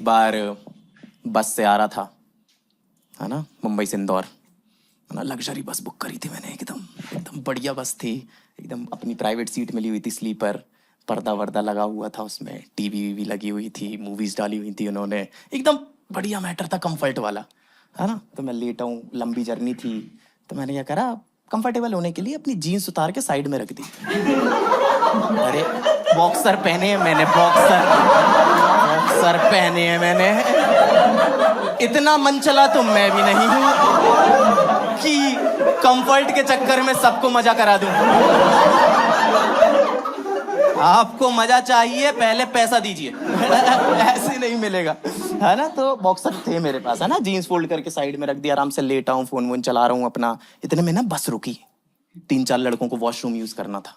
एक बार बस से आ रहा था, है ना, मुंबई से इंदौर, है ना। लग्जरी बस बुक करी थी मैंने, एकदम एकदम बढ़िया बस थी, एकदम अपनी प्राइवेट सीट मिली हुई थी, स्लीपर, पर्दा वर्दा लगा हुआ था उसमें, टीवी वीवी लगी हुई थी, मूवीज डाली हुई थी उन्होंने, एकदम बढ़िया मैटर था, कंफर्ट वाला, है ना। तो मैं लेटा हूँ, लंबी जर्नी थी, तो मैंने क्या करा, कंफर्टेबल होने के लिए अपनी जीन्स उतार के साइड में रख दी। अरे बॉक्सर पहने हैं मैंने, बॉक्सर पहने हैं मैंने। इतना मन चला तो मैं भी नहीं हूं कि कंफर्ट के चक्कर में सबको मजा करा दूं। आपको मजा चाहिए, पहले पैसा दीजिए। ऐसे नहीं मिलेगा, है ना। तो बॉक्सर थे मेरे पास, है ना, जीन्स फोल्ड करके साइड में रख दिया, आराम से लेटा हूँ, फोन वोन चला रहा हूँ अपना। इतने में ना बस रुकी, 3-4 लड़कों को वॉशरूम यूज करना था,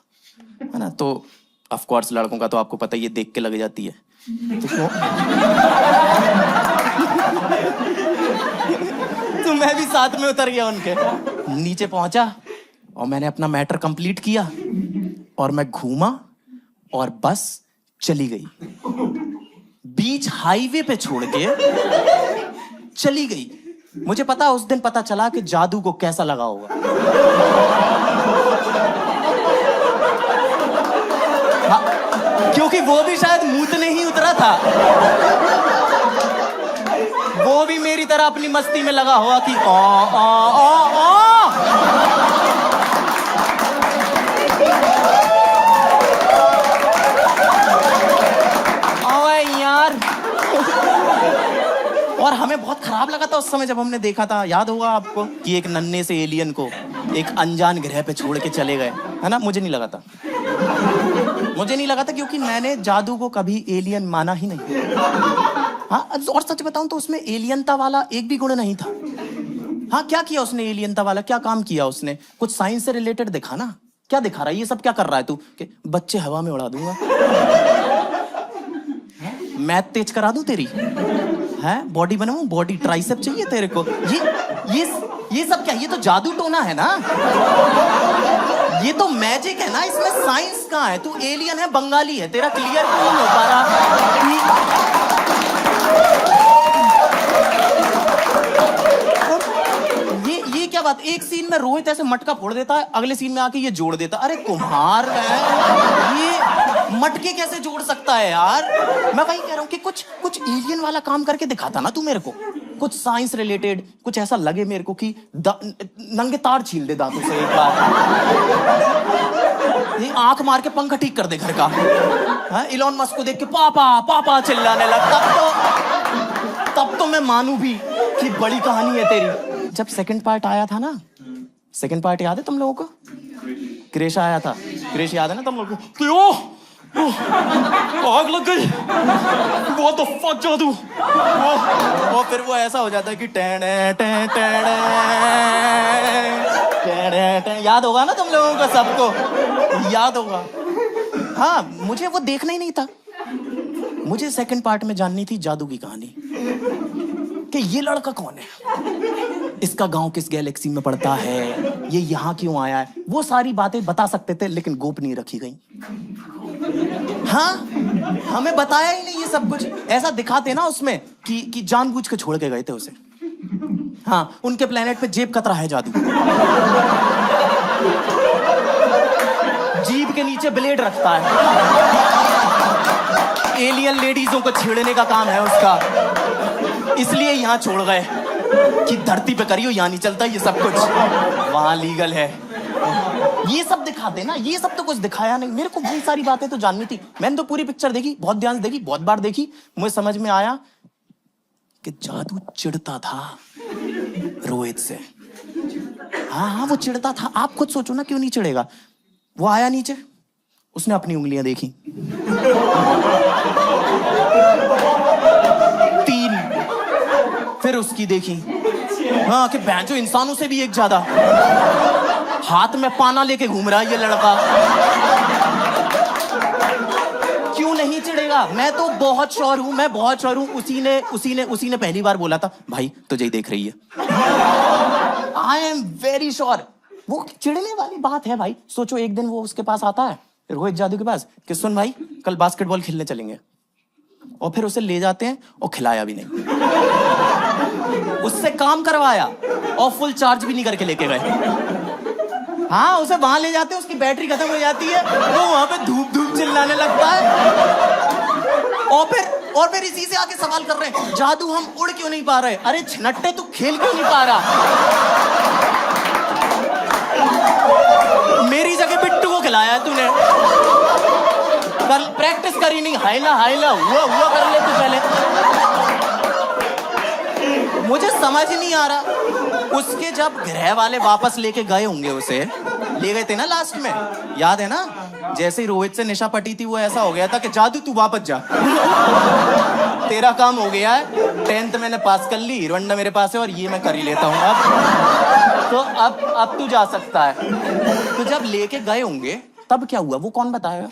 है ना। तो ऑफ कोर्स लड़कों का तो आपको पता ही है, देख के लग जाती है। तो मैं भी साथ में उतर गया उनके, नीचे पहुंचा और मैंने अपना मैटर कंप्लीट किया और मैं घूमा और बस चली गई, बीच हाईवे पे छोड़ के चली गई। मुझे पता, उस दिन पता चला कि जादू को कैसा लगा होगा। हाँ, क्योंकि वो भी शायद मूतने ही उतरा था, वो भी मेरी तरह अपनी मस्ती में लगा हुआ कि ओ ओ ओ ओ। और हमें बहुत खराब लगा था उस समय जब हमने देखा था, याद होगा आपको, कि एक नन्हे से एलियन को एक अनजान ग्रह पे छोड़ के चले गए, है ना। मुझे नहीं लगा था, क्योंकि मैंने जादू को कभी एलियन माना ही नहीं। हाँ, और सच बताऊं तो उसमें एलियनता वाला एक भी गुण नहीं था। हाँ, क्या किया उसने एलियनता वाला, क्या काम किया उसने? कुछ साइंस से रिलेटेड दिखा ना, क्या दिखा रहा है, ये सब क्या कर रहा है तू? कि बच्चे हवा में उड़ा दूंगा, मैथ तेज करा दूं तेरी, है बॉडी बनाऊं, बॉडी ट्राइसेप चाहिए तेरे को, ये सब क्या? ये तो जादू टोना है ना, ये तो मैजिक है ना, इसमें साइंस कहाँ है? तू एलियन है, बंगाली है, तेरा क्लियर क्यों नहीं हो पा रहा? ये क्या बात? एक सीन में रोहित ऐसे मटका फोड़ देता है, अगले सीन में आके ये जोड़ देता। अरे कुम्हार है ये, मटके कैसे जोड़ सकता है यार? मैं वही कह रहा हूँ कि कुछ एलियन वाला काम करके दिखाता ना तू मेरे को, कुछ साइंस रिलेटेड, कुछ ऐसा लगे मेरे को कि नंगे तार छील दे दांतों से एक बार, ये आंख मार के पंखा ठीक कर दे घर का। इलॉन मस्क को देख के पापा पापा चिल्लाने लग, तब तो मैं मानू भी कि बड़ी कहानी है तेरी। जब सेकंड पार्ट आया था ना, सेकंड पार्ट याद है तुम लोगों को? क्रेश आया था, क्रेश याद है ना तुम लोगों को? क्यों आग लग गई, व्हाट द फक जादू। वो फिर वो ऐसा हो जाता है कि टेड़े टेड़े टेड़े टेड़े, याद होगा ना तुम लोगों को, सबको याद होगा। हाँ, मुझे वो देखना ही नहीं था, मुझे सेकंड पार्ट में जाननी थी जादू की कहानी, कि ये लड़का कौन है, इसका गांव किस गैलेक्सी में पड़ता है, ये यहाँ क्यों आया है। वो सारी बातें बता सकते थे, लेकिन गोपनीय रखी गई। हाँ, हमें बताया ही नहीं ये सब कुछ। ऐसा दिखाते ना उसमें कि जानबूझ के छोड़ के गए थे उसे। हाँ, उनके प्लेनेट पे जेब कतरा है जादू, जीभ के नीचे ब्लेड रखता है, एलियन लेडीजों को छेड़ने का काम है उसका, इसलिए यहां छोड़ गए कि धरती पे करियो, यहां नहीं चलता ये सब कुछ, वहां लीगल है। ये सब दिखाते ना, ये सब तो कुछ दिखाया नहीं। मेरे को बहुत सारी बातें तो जाननी थी, मैंने तो पूरी पिक्चर देखी, बहुत ध्यान से देखी, बहुत बार देखी। मुझे समझ में आया कि जादू चिढ़ता था रोहित से। हाँ, वो चिढ़ता था। आप खुद सोचो ना, क्यों नहीं चिढ़ेगा? वो आया नीचे, उसने अपनी उंगलियां देखी, 3, फिर उसकी देखी, हाँ, कि बैंचो इंसानों से भी एक ज्यादा, हाथ में पाना लेके घूम रहा है ये लड़का। क्यों नहीं चिढ़ेगा? मैं तो बहुत श्योर हूं, मैं बहुत श्योर हूं, उसी ने पहली बार बोला था, भाई तुझे ही देख रही है। I am very sure. वो चिढ़ने वाली बात है भाई। सोचो, एक दिन वो उसके पास आता है, रोहित जादू के पास, कि सुन भाई, कल बास्केटबॉल खेलने चलेंगे। और फिर उसे ले जाते हैं और खिलाया भी नहीं, उससे काम करवाया और फुल चार्ज भी नहीं करके लेके गए। हाँ, उसे वहां ले जाते हैं, उसकी बैटरी खत्म हो जाती है, वो वहां पे धूप धूप चिल्लाने लगता है, और फिर इसी से आके सवाल कर रहे हैं, जादू हम उड़ क्यों नहीं पा रहे? अरे छिनट्टे, तू खेल क्यों नहीं पा रहा? मेरी जगह बिट्टू को खिलाया है तूने, कल प्रैक्टिस करी नहीं, हाइला हाइला हुआ कर ले तू पहले। मुझे समझ नहीं आ रहा, उसके जब ग्रह वाले वापस लेके गए होंगे, उसे ले गए थे ना लास्ट में, याद है ना? जैसे ही रोहित से निशा पटी थी, वो ऐसा हो गया था कि जादू तू वापस जा, तेरा काम हो गया है, 10th मैंने पास कर ली, हीरो होंडा मेरे पास है और ये मैं कर ही लेता हूँ अब, तो अब तू जा सकता है। तो जब लेके गए होंगे तब क्या हुआ वो कौन बताएगा?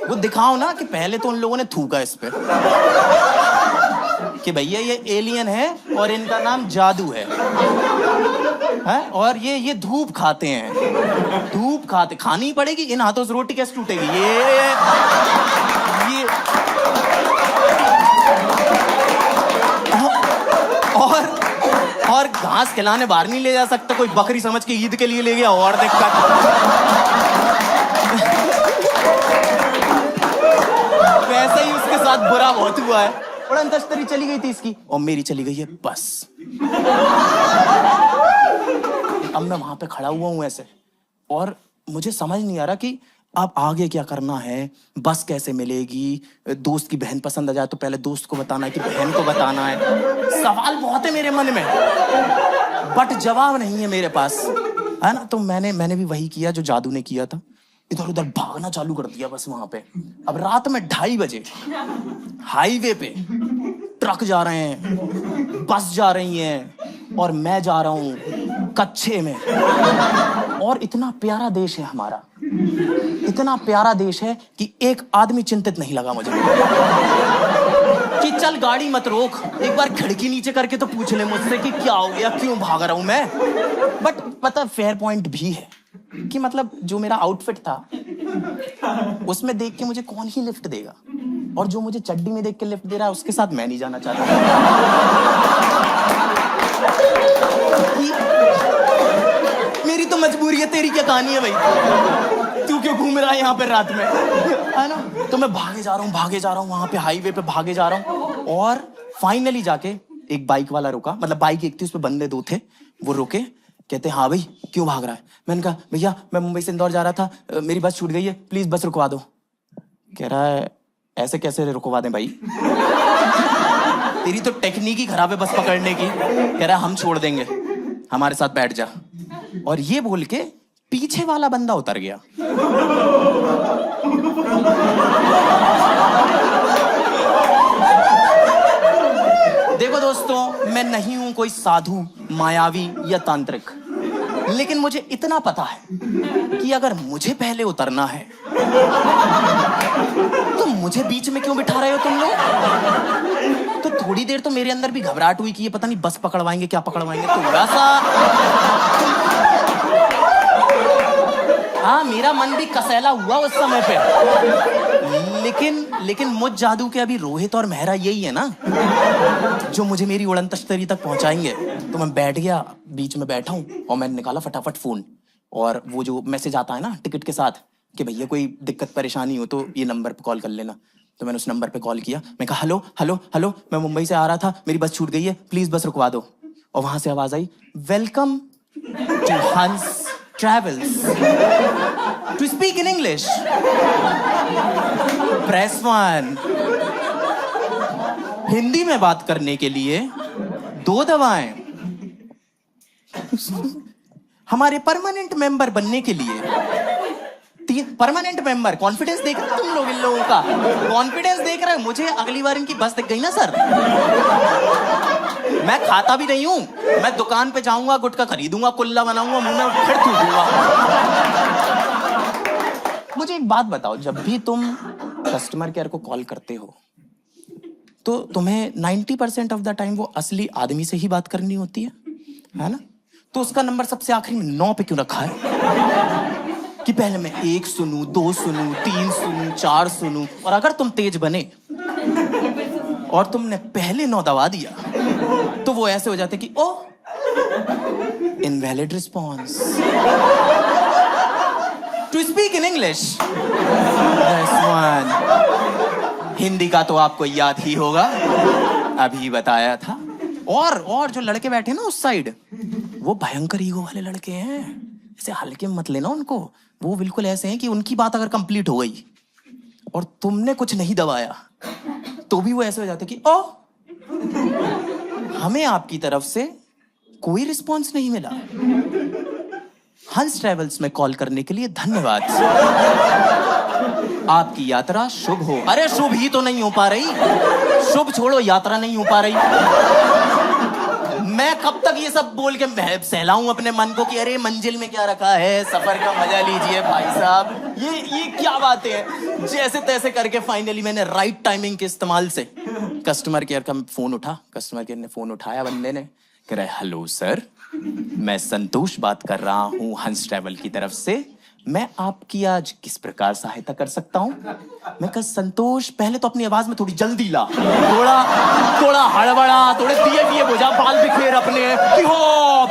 वो दिखाओ ना कि पहले तो उन लोगों ने थूका इस पे कि भैया ये एलियन है और इनका नाम जादू है, और ये धूप खाते हैं, धूप खाते, खानी पड़ेगी, इन हाथों से रोटी कैसे टूटेगी? ये और घास खिलाने बाहर नहीं ले जा सकता, कोई बकरी समझ के ईद के लिए ले गया और दिक्कत। वैसे ही उसके साथ बुरा बहुत हुआ है, और अंतस्तरी चली गई थी इसकी और मेरी चली गई है बस। अब मैं वहां पे खड़ा हुआ हूं ऐसे, और मुझे समझ नहीं आ रहा कि अब आगे क्या करना है, बस कैसे मिलेगी, दोस्त की बहन पसंद आ जाए तो पहले दोस्त को बताना है कि बहन को बताना है। सवाल बहुत है मेरे मन में, बट जवाब नहीं है मेरे पास, है ना? तो मैंने भी वही किया जो जादू ने किया था, इधर उधर भागना चालू कर दिया बस वहां पे। अब रात में 2:30 बजे हाईवे पे ट्रक जा रहे हैं, बस जा रही हैं, और मैं जा रहा हूं कच्चे में। और इतना प्यारा देश है हमारा, इतना प्यारा देश है कि एक आदमी चिंतित नहीं लगा मुझे कि चल गाड़ी मत रोक, एक बार खिड़की नीचे करके तो पूछ ले मुझसे कि क्या हो गया, क्यों भाग रहा हूं मैं। बट पता फेयर पॉइंट भी है कि मतलब जो मेरा आउटफिट था उसमें देख के मुझे कौन ही लिफ्ट देगा, और जो मुझे चड्डी में देख के लिफ्ट दे रहा है उसके साथ मैं नहीं जाना चाहता। मेरी तो मजबूरी है, तेरी क्या कहानी है भाई? तू क्यों घूम रहा है यहाँ पे रात में, है ना? तो मैं भागे जा रहा हूँ वहां पे हाईवे पे भागे जा रहा हूँ, और फाइनली जाके एक बाइक वाला रुका, मतलब बाइक एक थी, उसपे बंदे 2 थे, वो रुके, कहते हाँ भाई क्यों भाग रहा है? मैंने कहा भैया मैं मुंबई से इंदौर जा रहा था, मेरी बस छूट गई है, प्लीज बस रुकवा दो। कह रहा है ऐसे कैसे रुकवा दें भाई, तेरी तो टेक्निक ही खराब है बस पकड़ने की। कह रहा हम छोड़ देंगे, हमारे साथ बैठ जा। और ये बोल के पीछे वाला बंदा उतर गया। देखो दोस्तों, मैं नहीं हूं कोई साधु, मायावी या तांत्रिक, लेकिन मुझे इतना पता है कि अगर मुझे पहले उतरना है तो मुझे बीच में क्यों बिठा रहे हो तुम लोग? तो थोड़ी देर तो मेरे अंदर भी घबराहट हुई कि ये पता नहीं बस पकड़वाएंगे क्या पकड़वाएंगे, थोड़ा सा। हाँ, मेरा मन भी कसैला हुआ उस समय पे, लेकिन मुझ जादू के अभी रोहित और मेहरा यही है ना जो मुझे मेरी उड़न तश्तरी तक पहुंचाएंगे। तो मैं बैठ गया, बीच में बैठा हूं, और मैंने निकाला फटाफट फोन, और वो जो मैसेज आता है ना टिकट के साथ कि भैया कोई दिक्कत परेशानी हो तो ये नंबर पे कॉल कर लेना। तो मैंने उस नंबर पे कॉल किया, मैं कहा हेलो हेलो हेलो, मैं मुंबई से आ रहा था, मेरी बस छूट गई है, प्लीज बस रुकवा दो। और वहां से आवाज आई, welcome to Hans travels, to speak in English press 1। Hindi में बात करने के लिए 2 दबाएं। हमारे परमानेंट मेंबर बनने के लिए 3। परमानेंट मेंबर, कॉन्फिडेंस देख रहे हो तुम लोग, इन लोगों का कॉन्फिडेंस देख रहे हो। मुझे अगली बार इनकी बस दिख गई ना सर, मैं खाता भी नहीं हूं, मैं दुकान पे जाऊंगा, गुटखा खरीदूंगा, कुल्ला बनाऊंगा, मुंह में फिर थूकूंगा। मुझे एक बात बताओ, जब भी तुम कस्टमर केयर को कॉल करते हो तो तुम्हें 90% ऑफ द टाइम वो असली आदमी से ही बात करनी होती है ना? तो उसका नंबर सबसे आखिरी में 9 पे क्यों रखा है कि पहले मैं 1 सुनूं, 2 सुनूं, 3 सुनूं, 4 सुनूं? और अगर तुम तेज बने और तुमने पहले 9 दबा दिया तो वो ऐसे हो जाते कि oh invalid response. To speak in English, Hindi का तो आपको याद ही होगा, अभी बताया था। और जो लड़के बैठे ना उस साइड, वो भयंकर ईगो वाले लड़के हैं, ऐसे हल्के मत लेना उनको। वो बिल्कुल ऐसे हैं कि उनकी बात अगर कंप्लीट हो गई और तुमने कुछ नहीं दबाया तो भी वो ऐसे हो जाते कि ओ हमें आपकी तरफ से कोई रिस्पॉन्स नहीं मिला। हंस ट्रेवल्स में कॉल करने के लिए धन्यवाद। आपकी यात्रा शुभ हो। अरे शुभ ही तो नहीं हो पा रही, शुभ छोड़ो, यात्रा नहीं हो पा रही। मैं कब तक ये सब बोल के सहलाऊं अपने मन को कि अरे मंजिल में क्या रखा है, सफर का मजा लीजिए भाई साहब। ये क्या बातें हैं। जैसे तैसे करके फाइनली मैंने राइट टाइमिंग के इस्तेमाल से कस्टमर केयर का फोन उठा। कस्टमर केयर ने फोन उठाया, बंदे ने कह रहा है हेलो सर, मैं संतोष बात कर रहा हूं हंस ट्रैवल की तरफ से, मैं आपकी आज किस प्रकार सहायता कर सकता हूं। मैं कहा संतोष, पहले तो अपनी आवाज में थोड़ी जल्दी ला, थोड़ा हड़बड़ा, थोड़े दिए बुझा, बाल बिखेर अपने कि हो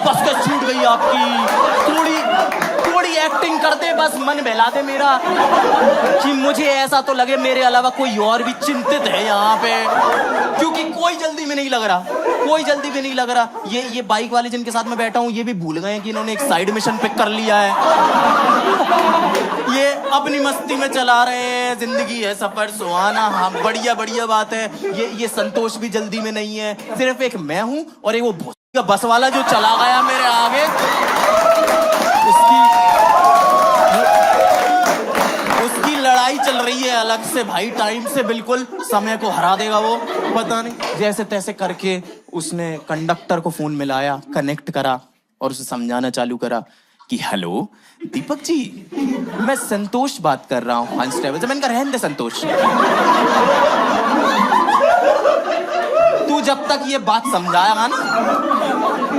बस के छूट गई आपकी, थोड़ी एक्टिंग कर दे, बस मन बहला दे मेरा कि मुझे ऐसा तो लगे मेरे अलावा कोई और भी चिंतित है यहाँ पे, क्योंकि कोई जल्दी में नहीं लग रहा। ये बाइक वाले जिनके साथ मैं बैठा हूँ ये भी भूल गए कि इन्होंने एक साइड मिशन पिक कर लिया है। ये अपनी मस्ती में चला रहे हैं, जिंदगी है सफर सुहाना। हाँ बढ़िया बात है। ये संतोष भी जल्दी में नहीं है, सिर्फ एक मैं हूँ और एक वो बस वाला जो चला गया मेरे आगे, उसकी लड़ाई चल रही है अलग से भाई, टाइम से बिल्कुल समय को हरा देगा वो, पता नहीं। जैसे तैसे करके उसने कंडक्टर को फोन मिलाया, कनेक्ट करा और उसे समझाना चालू करा कि हेलो दीपक जी, मैं संतोष बात कर रहा हूँ हंस ट्रैवल से। मैंने कहा रहने दे संतोष, तू जब तक ये बात समझाएगा ना,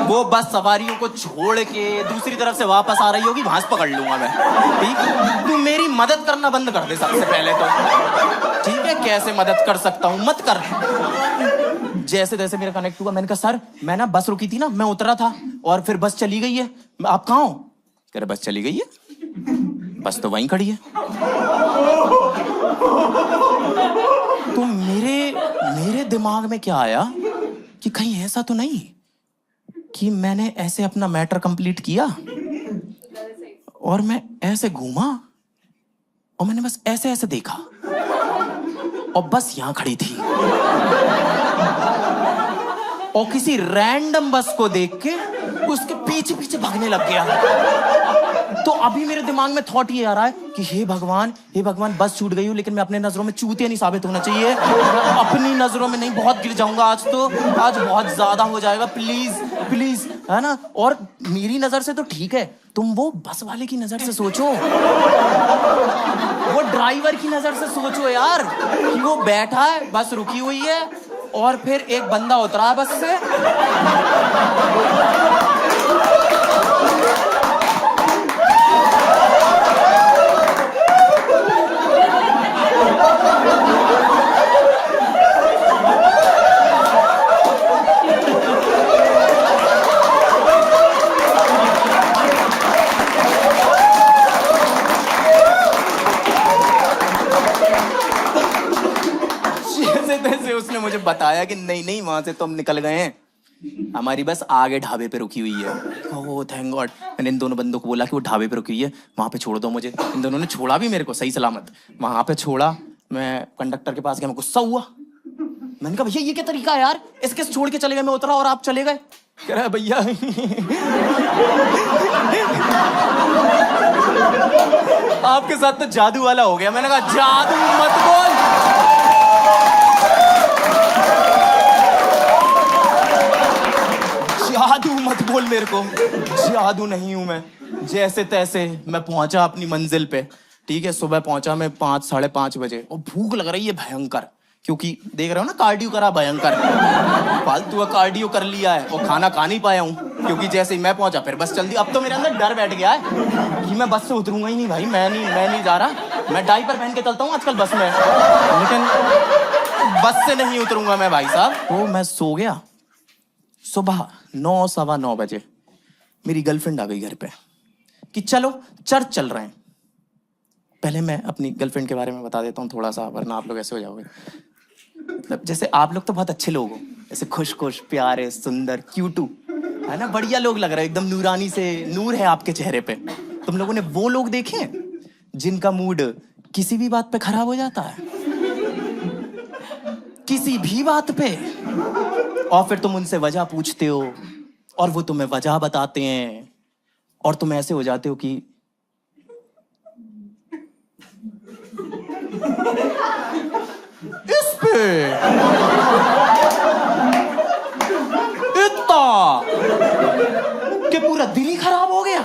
वो बस सवारियों को छोड़ के दूसरी तरफ से वापस आ रही होगी, वहां से पकड़ लूंगा मैं, ठीक। तू मेरी मदद करना बंद कर दे सबसे पहले तो, ठीक है। कैसे मदद कर सकता हूँ, मत कर। जैसे तैसे मेरा कनेक्ट हुआ। मैंने कहा सर, मैं ना बस रुकी थी ना, मैं उतरा था और फिर बस चली गई है, आप कहाँ हो? कह रहे बस चली गई है, बस तो वहीं खड़ी है। तो मेरे दिमाग में क्या आया कि कहीं ऐसा तो नहीं कि मैंने ऐसे अपना मैटर कंप्लीट किया और मैं ऐसे घूमा और मैंने बस ऐसे ऐसे देखा और बस यहां खड़ी थी और किसी रैंडम बस को देख के उसके पीछे पीछे भागने लग गया। तो अभी मेरे दिमाग में थॉट ये आ रहा है कि हे भगवान बस छूट गई हूँ, लेकिन मैं अपने नजरों में चूतिया नहीं साबित होना चाहिए, अपनी नजरों में नहीं, बहुत गिर जाऊंगा आज बहुत ज्यादा हो जाएगा, प्लीज है ना। और मेरी नजर से तो ठीक है, तुम वो बस वाले की नजर से सोचो, वो ड्राइवर की नजर से सोचो यार, कि वो बैठा है, बस रुकी हुई है और फिर एक बंदा उतरा है बस से, उसने मुझे बताया कि नहीं वहां से तो हम निकल गए हैं, हमारी बस आगे ढाबे पे रुकी हुई है। Oh thank God. मैंने इन दोनों बंदों को बोला कि वो ढाबे पे रुकी हुई है, वहां पे छोड़ दो मुझे। इन दोनों ने छोड़ा भी मेरे को सही सलामत, वहां पे छोड़ा। मैं कंडक्टर के पास गया, मैं गुस्सा हुआ, मैंने कहा भैया ये क्या तरीका है यार, इसके छोड़ के चले गए, मैं उतरा और आप चले गए। कह रहा है भैया आपके साथ तो जादू वाला हो गया। मैंने कहा जादू मत बोल, जादू मत बोल मेरे को, जादू नहीं हूं मैं। जैसे तैसे मैं पहुंचा अपनी मंजिल पे, ठीक है। सुबह पहुंचा मैं 5 साढ़े 5 बजे और भूख लग रही है भयंकर, क्योंकि देख रहे हो ना कार्डियो करा भयंकर, फालतू कार्डियो कर लिया है और खाना खा नहीं पाया हूँ, क्योंकि जैसे ही मैं पहुंचा फिर बस चल दी। अब तो मेरे अंदर डर बैठ गया है कि मैं बस से उतरूंगा ही नहीं भाई, मैं नहीं जा रहा। मैं डायपर पहन के चलता हूँ आजकल बस में, लेकिन बस से नहीं उतरूंगा मैं भाई साहब। तो मैं सो गया। सुबह 9 सवा 9 बजे मेरी गर्लफ्रेंड आ गई घर पे कि चलो चर्च चल रहे हैं। पहले मैं अपनी गर्लफ्रेंड के बारे में बता देता हूँ थोड़ा सा, वरना आप लोग ऐसे हो जाओगे। मतलब जैसे आप लोग तो बहुत अच्छे लोग हो, ऐसे खुश खुश प्यारे सुंदर क्यूटू, है ना, बढ़िया लोग लग रहे हो, एकदम नूरानी से नूर है आपके चेहरे पे। तुम लोगों ने वो लोग देखे हैं जिनका मूड किसी भी बात पे खराब हो जाता है, किसी भी बात पे, और फिर तुम उनसे वजह पूछते हो और वो तुम्हें वजह बताते हैं और तुम ऐसे हो जाते हो कि इस पे इतना कि पूरा दिल ही खराब हो गया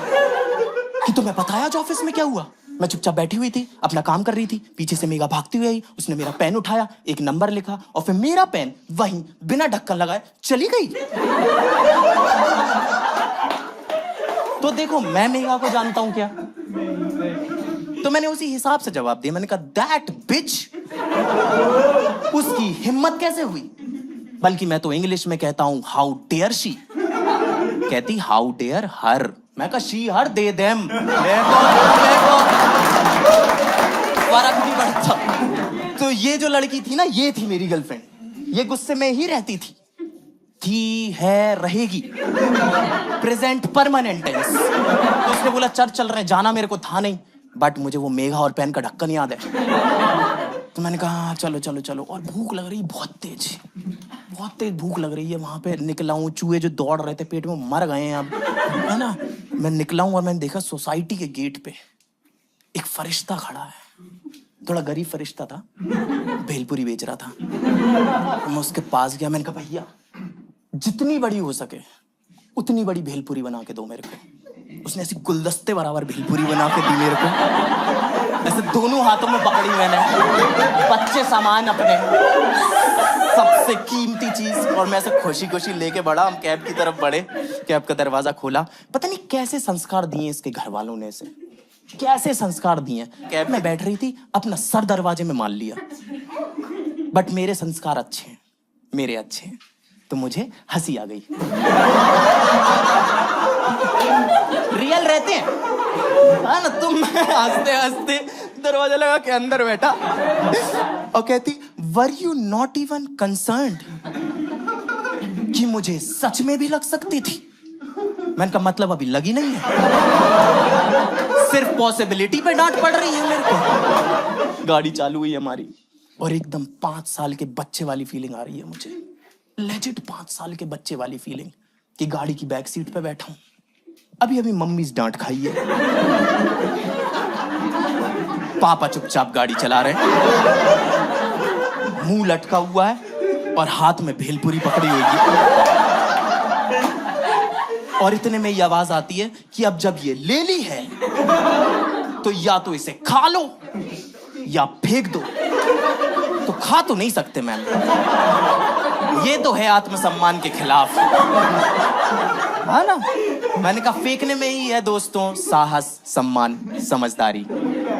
कि तुम्हें पता है आज ऑफिस में क्या हुआ। मैं चुपचाप बैठी हुई थी, अपना काम कर रही थी, पीछे से मेघा भागती हुई आई, उसने मेरा पेन उठाया, एक नंबर लिखा और फिर मेरा पेन वहीं बिना ढक्कन लगाए चली गई। तो देखो मैं मेघा को जानता हूं क्या, तो मैंने उसी हिसाब से जवाब दिया। मैंने कहा दैट बिच, उसकी हिम्मत कैसे हुई। बल्कि मैं तो इंग्लिश में कहता हूं हाउ डेयर शी, कहती हाउ डेयर हर। मैं कहा शी हर दे देम, फर्क नहीं पड़ता। तो ये जो लड़की थी ना, ये थी मेरी गर्लफ्रेंड। ये गुस्से में ही रहती थी है रहेगी, प्रेजेंट परमानेंट टेंस। तो उसने बोला चर्च चल रहे हैं, जाना मेरे को था नहीं, बट मुझे वो मेघा और पेन का ढक्कन याद है। तो मैंने कहा चलो चलो चलो। और भूख लग रही बहुत तेज भूख लग रही है। वहां पे निकला हूँ, चूहे जो दौड़ रहे थे पेट में मर गए हैं अब, है ना। मैं निकला हूँ और मैंने देखा सोसाइटी के गेट पे एक फरिश्ता खड़ा है, थोड़ा गरीब फरिश्ता था, भेलपुरी बेच रहा था। मैं उसके पास गया, मैंने कहा भैया जितनी बड़ी हो सके उतनी बड़ी भेलपुरी बना के दो मेरे को। उसने ऐसी गुलदस्ते बराबर भेलपुरी बना के दी मेरे को, ऐसे दोनों हाथों में पकड़ी मैंने, बच्चे सामान अपने, सबसे कीमती चीज। और मैं ऐसे खुशी खुशी लेके बढ़ा, हम कैब की तरफ बढ़े, कैब का दरवाजा खोला। पता नहीं कैसे संस्कार दिए इसके घर वालों ने, इसे कैसे संस्कार दिए। कैब में बैठ रही थी, अपना सर दरवाजे में मान लिया। बट मेरे संस्कार अच्छे हैं, मेरे अच्छे हैं, तो मुझे हंसी आ गई। रियल रहते हैं, है ना। तुम हंसते हंसते दरवाजा लगा के अंदर बैठा और कहती were you not even concerned कि मुझे सच में भी लग सकती थी। मैंने कहा मतलब अभी लगी नहीं है, सिर्फ पॉसिबिलिटी पे डांट पड़ रही है मेरे को। गाड़ी चालू हुई हमारी और एकदम 5 साल के बच्चे वाली फीलिंग आ रही है मुझे, लेजिट 5 साल के बच्चे वाली फीलिंग कि गाड़ी की बैक सीट पे बैठा हूं, अभी मम्मी से डांट खाई है, पापा चुपचाप गाड़ी चला रहे हैं, मुंह लटका हुआ है और हाथ में भेलपुरी पकड़ी हुई है। और इतने में ये आवाज आती है कि अब जब ये ले ली है तो या तो इसे खा लो या फेंक दो। तो खा तो नहीं सकते मैम, ये तो है आत्मसम्मान के खिलाफ, है ना। मैंने कहा फेंकने में ही है दोस्तों साहस, सम्मान, समझदारी।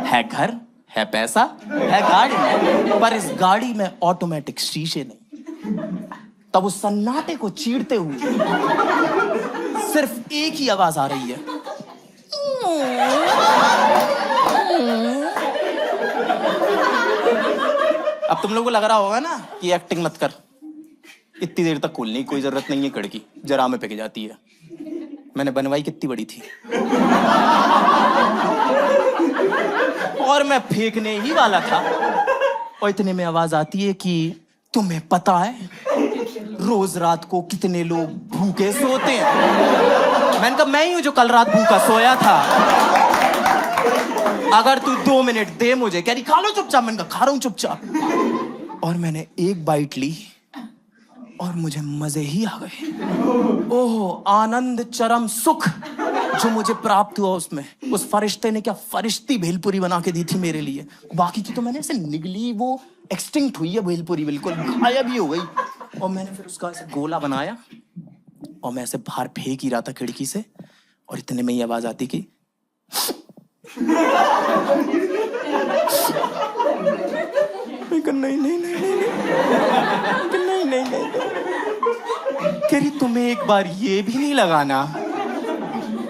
है घर, है पैसा, है गाड़ी, पर इस गाड़ी में ऑटोमेटिक शीशे नहीं। तब उस सन्नाटे को चीरते हुए सिर्फ एक ही आवाज आ रही है, अब तुम लोगों को लग रहा होगा ना कि एक्टिंग मत कर, इतनी देर तक खोलने की कोई जरूरत नहीं है, खिड़की जरा में पिघल जाती है। मैंने बनवाई कितनी बड़ी थी और मैं फेंकने ही वाला था और इतने में आवाज आती है कि तुम्हें पता है रोज रात को कितने लोग भूखे सोते हैं। मैंने कहा मैं ही हूं जो कल रात भूखा सोया था, अगर तू 2 मिनट दे मुझे। कह रही खा लो चुपचाप। मैंने कहा खा रहा हूं चुपचाप। और मैंने एक बाइट ली और मुझे मजे ही आ गए। ओह आनंद, चरम सुख जो मुझे प्राप्त हुआ उसमें। उस फरिश्ते ने क्या फरिश्ती भेलपुरी बना के दी थी मेरे लिए। बाकी की तो मैंने ऐसे निगली, वो एक्सटिंक्ट हुई है भेलपुरी, बिल्कुल गायब ही हो गई। और मैंने फिर उसका ऐसे गोला बनाया और मैं ऐसे बाहर फेंक ही रहा था खिड़की से, और इतने में ही आवाज आती कि नहीं नहीं नहीं नहीं बार ये भी नहीं लगाना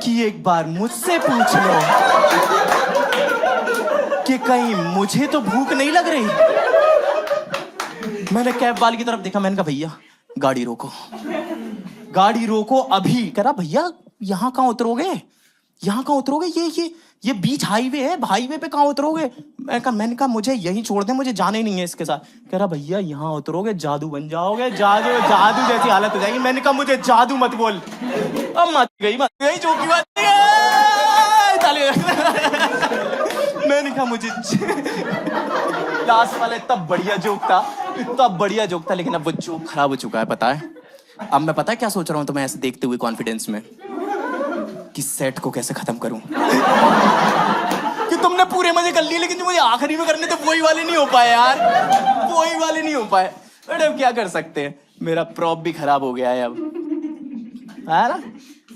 कि एक बार मुझसे पूछ लो कि कहीं मुझे तो भूख नहीं लग रही। मैंने कैब वाले की तरफ देखा, मैंने कहा भैया गाड़ी रोको, गाड़ी रोको अभी। कह रहा भैया यहाँ कहाँ उतरोगे, यहाँ कहाँ उतरोगे, ये बीच हाईवे है, हाईवे पे कहाँ उतरोगे। मैंने कहा मुझे यहीं छोड़ दे, मुझे जाना ही नहीं है इसके साथ। कह रहा भैया यहाँ उतरोगे जादू बन जाओगे, जादू जैसी हालत हो जाएगी। मैंने कहा मुझे जादू मत बोल। अब मत गई जो की बात मैंने कहा मुझे लास्ट वाला इतना बढ़िया जोक था, लेकिन अब वो जोक खराब हो चुका है, पता है। अब मैं पता है क्या सोच रहा हूँ, तो मैं ऐसे देखते हुए कॉन्फिडेंस में कि सेट को कैसे खत्म करूं। कि तुमने पूरे मजे कर लिए, लेकिन जो मुझे आखिरी में करने थे वही वाले नहीं हो पाए यार, वही वाले नहीं हो पाए। बट अब क्या कर सकते हैं, मेरा प्रॉप भी खराब हो गया है अब, है ना।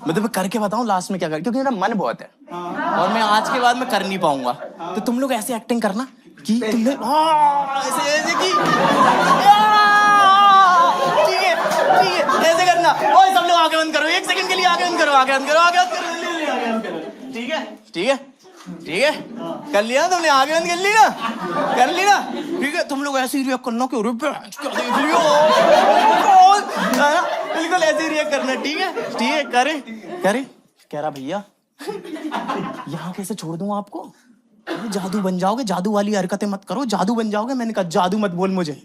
मैं तुम्हें करके बताऊं लास्ट में क्या कर, क्योंकि मेरा मन बहुत है और मैं आज के बाद मैं कर नहीं पाऊंगा। तो तुम लोग ऐसे एक्टिंग करना कि तुमने ऐसे की, ठीक है ऐसे करना। ओए सब लोग आंखें बंद करो, 1 सेकंड के लिए आंखें बंद करो, ठीक है कर लिया तुमने, आंखें बंद कर ली ना, ठीक है। तुम लोग ऐसे ही रिएक्ट करना कि अरे क्या देख लियो, बिल्कुल ऐसे ही रिएक्ट करना, ठीक है। करे कह रहा भैया यहाँ कैसे छोड़ दूं आपको, जादू बन जाओगे, जादू वाली हरकतें मत करो, जादू बन जाओगे। मैंने कहा जादू मत बोल मुझे।